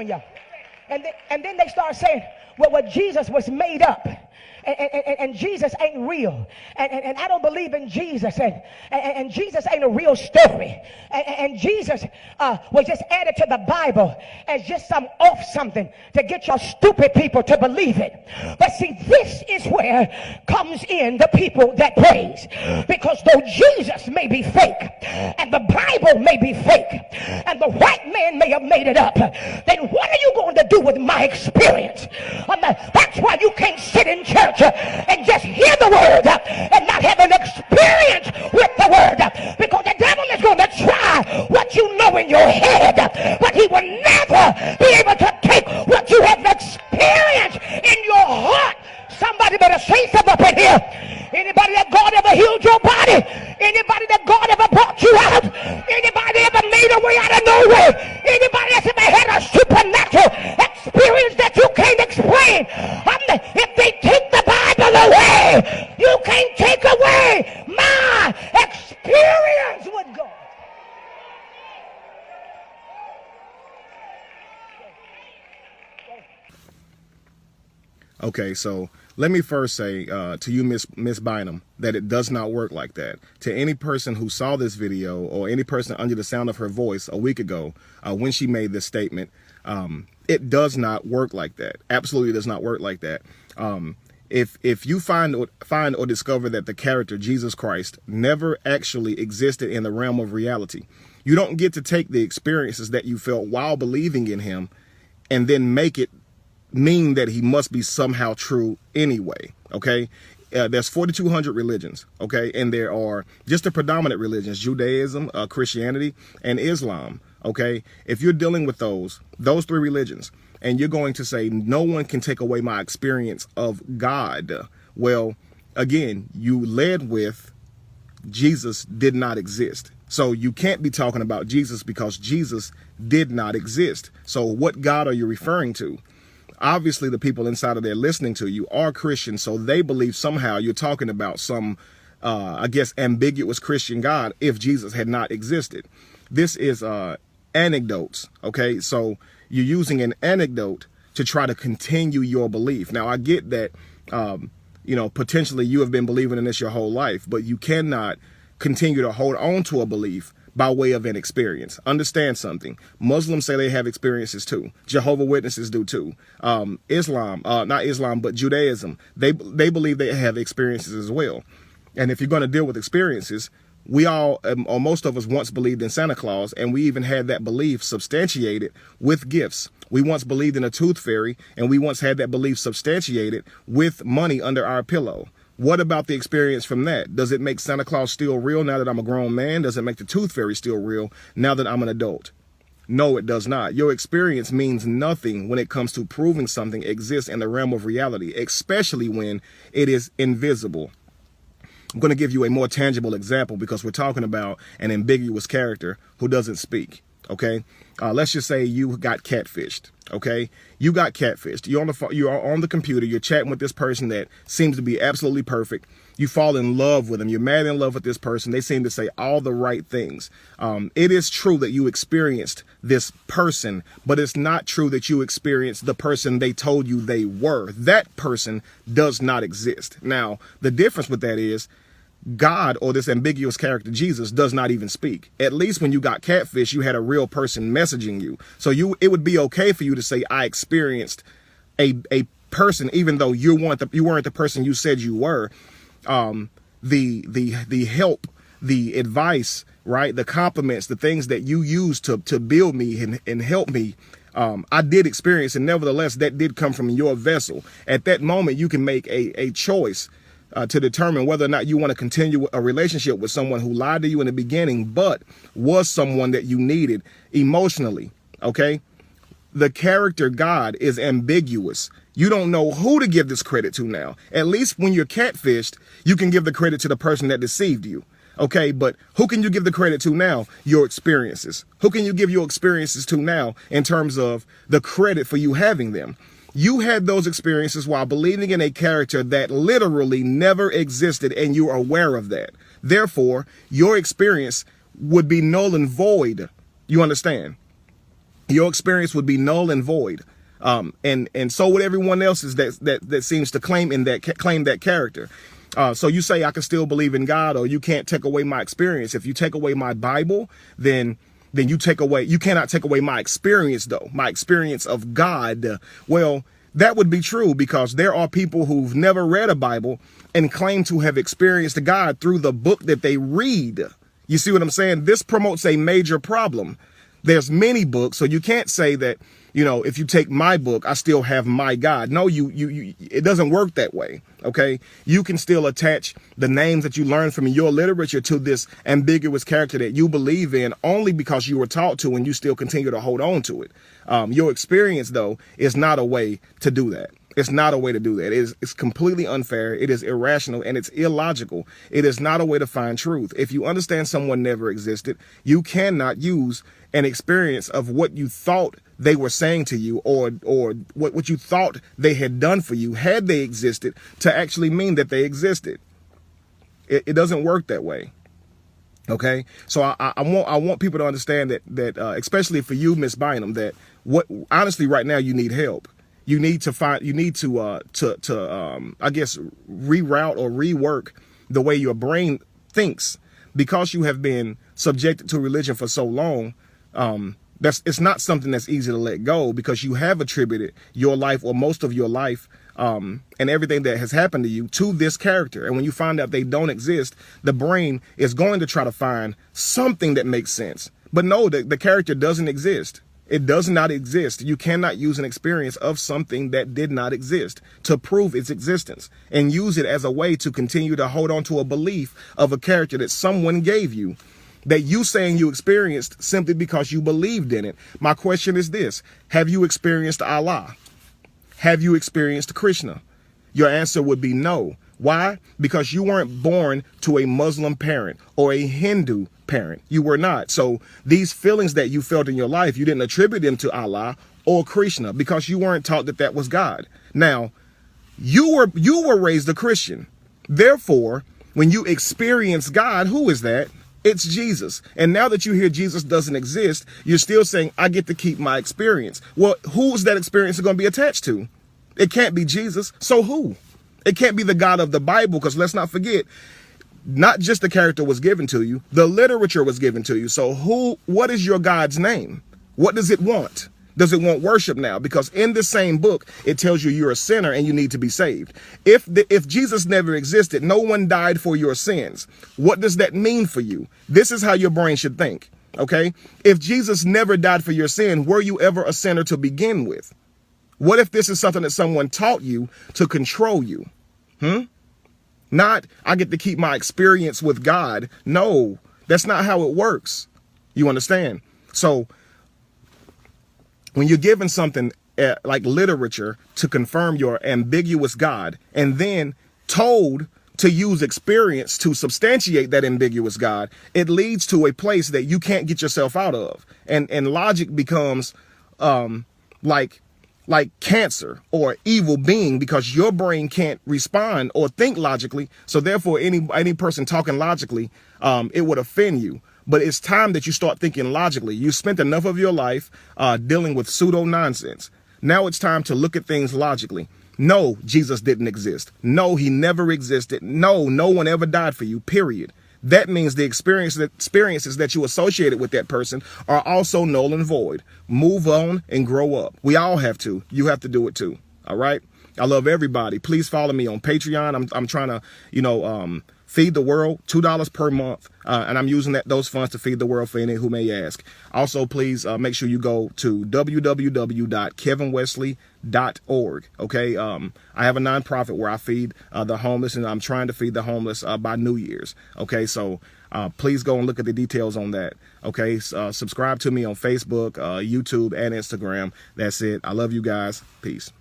you. And then they start saying, well, Jesus was made up. And Jesus ain't real. And I don't believe in Jesus. And Jesus ain't a real story. And Jesus was just added to the Bible as just some off something to get your stupid people to believe it. But see, this is where comes in the people that praise. Because though Jesus may be fake, and the Bible may be fake, and the white man may have made it up, then what are you going to do with my experience? That's why you can't sit in church and just hear the word and not have an experience with the word, because the devil is going to try what you know in your head, but he will never be able to take what you have experienced in your heart. Somebody better say something up in here. Anybody that God ever healed your body? Anybody that God ever brought you out? Anybody ever made a way out of nowhere? Anybody that's ever had a supernatural experience that you can't explain? If they take the Bible away, you can't take away my experience with God. Okay, so let me first say to you, Miss Bynum, that it does not work like that. To any person who saw this video or any person under the sound of her voice a week ago when she made this statement, it does not work like that. Absolutely does not work like that. If you find or discover that the character Jesus Christ never actually existed in the realm of reality, you don't get to take the experiences that you felt while believing in him and then make it mean that he must be somehow true anyway. Okay, there's 4,200 religions. Okay, and there are just the predominant religions: Judaism, Christianity, and Islam. Okay, if you're dealing with those three religions, and you're going to say no one can take away my experience of God, well, again, you led with Jesus did not exist. So you can't be talking about Jesus because Jesus did not exist. So what God are you referring to? Obviously, the people inside of there listening to you are Christians, so they believe somehow you're talking about some, I guess, ambiguous Christian God if Jesus had not existed. This is anecdotes, okay? So you're using an anecdote to try to continue your belief. Now, I get that, potentially you have been believing in this your whole life, but you cannot continue to hold on to a belief by way of an experience. Understand something. Muslims say they have experiences too. Jehovah's Witnesses do too. Islam, not Islam, but Judaism, they believe they have experiences as well. And if you're going to deal with experiences, we all, or most of us, once believed in Santa Claus, and we even had that belief substantiated with gifts. We once believed in a tooth fairy, and we once had that belief substantiated with money under our pillow. What about the experience from that? Does it make Santa Claus still real now that I'm a grown man? Does it make the tooth fairy still real now that I'm an adult? No, it does not. Your experience means nothing when it comes to proving something exists in the realm of reality, especially when it is invisible. I'm going to give you a more tangible example because we're talking about an ambiguous character who doesn't speak. Okay, let's just say you got catfished. Okay, you got catfished. You are on the computer. You're chatting with this person that seems to be absolutely perfect. You fall in love with them. You're mad in love with this person. They seem to say all the right things. It is true that you experienced this person, but it's not true that you experienced the person they told you they were. That person does not exist. Now, the difference with that is God, or this ambiguous character Jesus, does not even speak. At least when you got catfish, you had a real person messaging you. So it would be okay for you to say, I experienced a person, even though you weren't the person you said you were. The help, the advice, right? The compliments, the things that you used to build me and help me. I did experience, and nevertheless, that did come from your vessel. At that moment, you can make a choice to determine whether or not you want to continue a relationship with someone who lied to you in the beginning, but was someone that you needed emotionally. Okay. The character God is ambiguous. You don't know who to give this credit to now. At least when you're catfished, you can give the credit to the person that deceived you. Okay. But who can you give the credit to now? Your experiences. Who can you give your experiences to now in terms of the credit for you having them? You had those experiences while believing in a character that literally never existed, and you're aware of that. Therefore, your experience would be null and void. You understand? Your experience would be null and void. And so would everyone else's that seems to claim that character. So you say I can still believe in God, or you can't take away my experience. If you take away my Bible, then you cannot take away my experience, though, my experience of God. Well, that would be true, because there are people who've never read a Bible and claim to have experienced God through the book that they read. You see what I'm saying? This promotes a major problem. There's many books, so you can't say that, if you take my book, I still have my God. No, it doesn't work that way. Okay. You can still attach the names that you learn from your literature to this ambiguous character that you believe in, only because you were taught to, and you still continue to hold on to it. Your experience, though, is not a way to do that. It's not a way to do that. It's completely unfair. It is irrational, and it's illogical. It is not a way to find truth. If you understand someone never existed, you cannot use an experience of what you thought they were saying to you, or what you thought they had done for you, had they existed, to actually mean that they existed. It doesn't work that way. Okay, so I want people to understand that especially for you, Miss Bynum, that honestly right now you need help. You need to I guess reroute or rework the way your brain thinks, because you have been subjected to religion for so long. It's not something that's easy to let go, because you have attributed your life, or most of your life, and everything that has happened to you, to this character. And when you find out they don't exist, the brain is going to try to find something that makes sense. But no, the character doesn't exist. It does not exist. You cannot use an experience of something that did not exist to prove its existence, and use it as a way to continue to hold on to a belief of a character that someone gave you, that you saying you experienced simply because you believed in it. My question is this: have you experienced Allah? Have you experienced Krishna? Your answer would be no. Why? Because you weren't born to a Muslim parent or a Hindu parent. You were not. So these feelings that you felt in your life, you didn't attribute them to Allah or Krishna, because you weren't taught that was God. Now, you were raised a Christian. Therefore, when you experience God, who is that? It's Jesus. And now that you hear Jesus doesn't exist, you're still saying, I get to keep my experience. Well, who's that experience going to be attached to? It can't be Jesus. So who? It can't be the God of the Bible, because let's not forget, not just the character was given to you, the literature was given to you. So what is your God's name? What does it want? Does it want worship now? Because in the same book, it tells you you're a sinner and you need to be saved. If Jesus never existed, no one died for your sins. What does that mean for you? This is how your brain should think. Okay. If Jesus never died for your sin, were you ever a sinner to begin with? What if this is something that someone taught you to control you? Not, I get to keep my experience with God. No, that's not how it works. You understand? So when you're given something like literature to confirm your ambiguous God, and then told to use experience to substantiate that ambiguous God, it leads to a place that you can't get yourself out of. And logic becomes like cancer or evil being, because your brain can't respond or think logically. So therefore, any person talking logically, it would offend you. But it's time that you start thinking logically. You spent enough of your life dealing with pseudo nonsense. Now it's time to look at things logically. No, Jesus didn't exist. No, he never existed. No one ever died for you, period. That means the experiences that you associated with that person are also null and void. Move on and grow up. We all have to. You have to do it too. All right. I love everybody. Please follow me on Patreon. I'm trying to, feed the world, $2 per month. And I'm using those funds to feed the world for any who may ask. Also, please make sure you go to www.kevinwesley.org. Okay. I have a nonprofit where I feed the homeless, and I'm trying to feed the homeless by New Year's. Okay. So please go and look at the details on that. Okay. Subscribe to me on Facebook, YouTube, and Instagram. That's it. I love you guys. Peace.